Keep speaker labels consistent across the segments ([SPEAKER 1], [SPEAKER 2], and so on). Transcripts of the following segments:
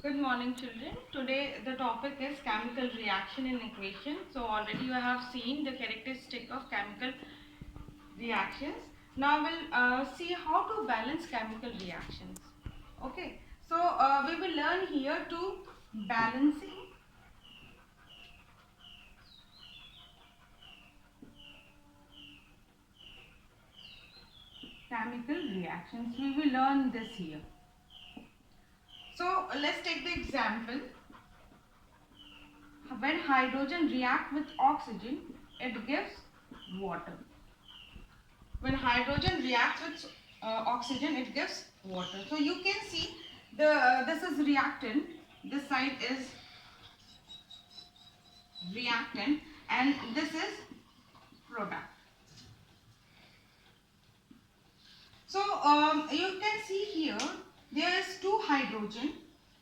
[SPEAKER 1] Good morning, children. Today the topic is chemical reaction in equation. So already you have seen the characteristic of chemical reactions. Now we'll see how to balance chemical reactions. Okay. So we will learn here to balancing chemical reactions. We will learn this here. So let's take the example. When hydrogen react with oxygen, it gives water. When hydrogen reacts with oxygen, it gives water. So you can see this is reactant, this side is reactant, and this is product. So you can see here there is 2 hydrogen.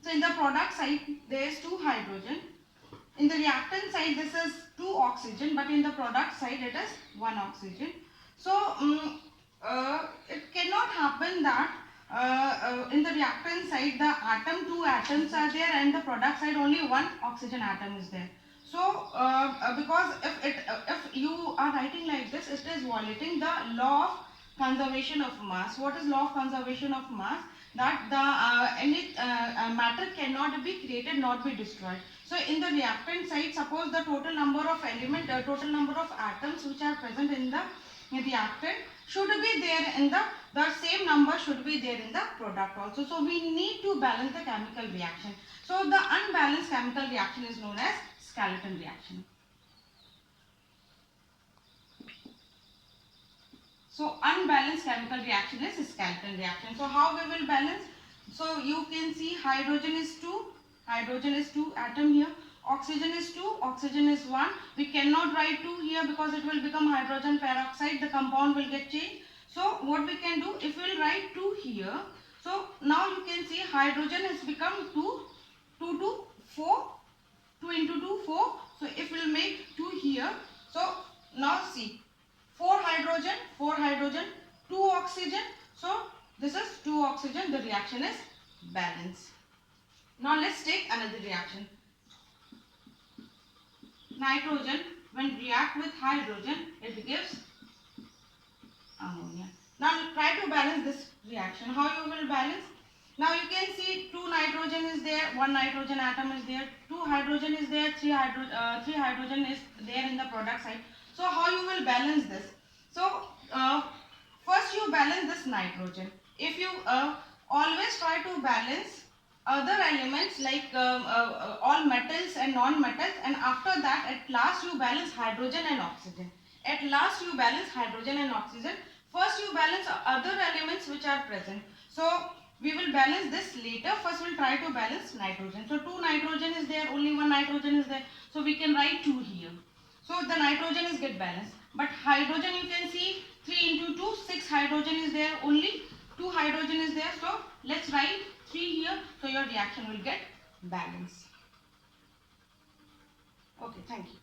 [SPEAKER 1] So in the product side there is 2 hydrogen. In the reactant side this is 2 oxygen, but in the product side it is 1 oxygen. So it cannot happen that in the reactant side the 2 atoms are there, and the product side only 1 oxygen atom is there. So because if you are writing like this, it is violating the law of conservation of mass. What is law of conservation of mass? That the any matter cannot be created, not be destroyed. So in the reactant side, suppose the total number of total number of atoms which are present in the reactant should be there in the same number should be there in the product also. So we need to balance the chemical reaction. So the unbalanced chemical reaction is known as skeleton reaction. So unbalanced chemical reaction is skeleton reaction. So how we will balance? So you can see hydrogen is 2 atom here. Oxygen is 2, oxygen is 1. We cannot write 2 here because it will become hydrogen peroxide. The compound will get changed. So what we can do, if we will write 2 here, so now you can see hydrogen has become 2, 2 to 4, 2 into 2, 4. So if we will make 2 here, so now see, 4 hydrogen, 2 oxygen. So this is 2 oxygen, the reaction is balanced. Now let's take another reaction. Nitrogen, when react with hydrogen, it gives ammonia. Now try to balance this reaction. How you will balance? Now you can see 2 nitrogen is there, 1 nitrogen atom is there, 2 hydrogen is there, 3 hydrogen is there in the product side. So how you will balance this? So first you balance this nitrogen. If you always try to balance other elements like all metals and non-metals, and after that at last you balance hydrogen and oxygen. At last you balance hydrogen and oxygen. First you balance other elements which are present. So we will balance this later. First we'll try to balance nitrogen. So 2 nitrogen is there, only 1 nitrogen is there. So we can write 2 here. So the nitrogen is get balanced. But hydrogen you can see 3 into 2, 6 hydrogen is there, only 2 hydrogen is there. So let's write 3 here. So your reaction will get balanced. Okay, thank you.